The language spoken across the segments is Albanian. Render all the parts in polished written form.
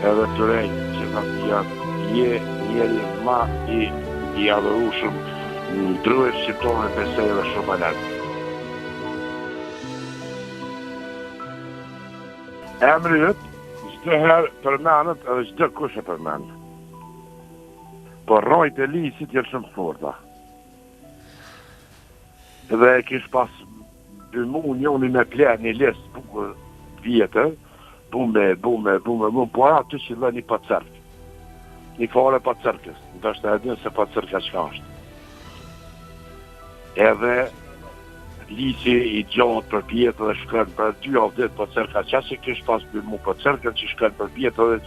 edhe të rejnë që në tjatë je njeri ma i adhërushëm në drujët shqiptore besej dhe shumë alertë. Emri yt çdo herë përmendet edhe çdo kush e përmend. Po rrojt e lisit janë shumë forta. Dhe e kish pas mu njoni me pler një listë bukur vjetër, bume, po aty që dhe një pa cërk. Një fare pa cërkës, ndështë e din se pa cërka qka është. Edhe lisi i gjatë për pjetë dhe shkën për 2 avdet për cërka qasë kish pas për mu për cërkën që shkën për pjetë dhe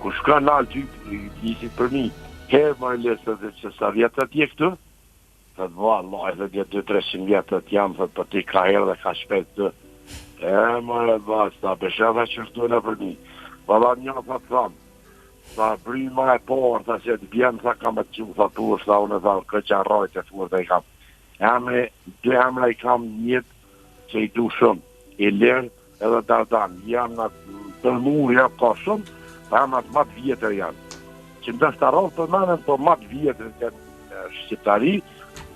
ku shkën alë ty lisit për mi. Herë më lisë dhe që sa vjetët je këtu, dhe të va, Allah, edhe 200-300 vjetët jam, dhe për ti ka herë dhe ka shpet të. Më e va, sta beshe dhe që shtu në për mi. Valla një të thamë, sa bryma e porë, ta që të bjenë, sa kam e që të tu, sa unë dhe këqa rajtë e furë dhe i kam. Dy emra i kam njëtë që i du shumë, i lirë edhe Dardan. Jam në tërmur, jam ka shumë, pa emrat matë vjetër janë. Që ndështë të rrallë përmenën, po matë vjetër janë shqiptari,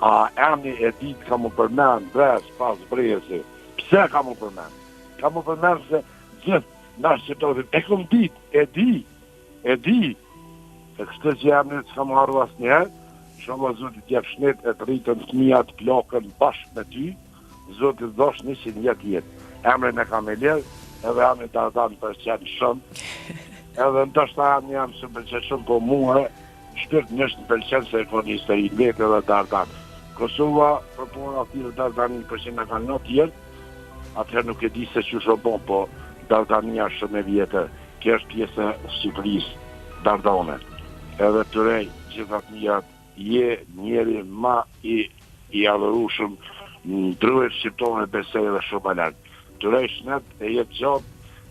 a emni e ditë ka mu përmenë, brez, pas brezi. Pse ka mu përmenë? Ka mu përmenë se gjithë në shqiptari, e kom ditë, e di. E kështë që emni që ka mu arru asë njerë, shumë zotit jep shnet e të rritën fëmijat plakën bashkë me ty, zotit dosh 100 vjet jetë. Emrin e kam e lirë, edhe emrin Dardan për qenë shumë, edhe ndoshta emrin jam së pëlqen shumë, po mua, shpirt nështë në pëlqen se e koni histori letë edhe Dardan. Kosova, për puna atyre Dardanin për që në kanë në tjerë, atëherë nuk e di se që shë bon, po Dardania shumë e vjetër, kjo është pjesë e Shqipërisë, Dardane. Edhe të rej, gjithat njërat, je njeri ma i adhërushëm në drujët shqiptore besej dhe shumë alertë. Të rej shnet e jetë gjatë,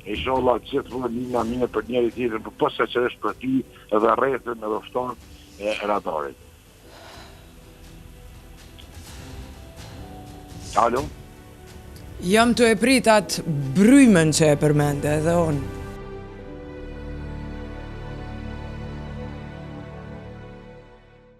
e sholla gjithë vëllë lina mine për njeri tjetër, për posa që është për ty edhe rretën edhe fëton e radarit. Alo? Jam të e prit atë brymën që e përmende edhe unë.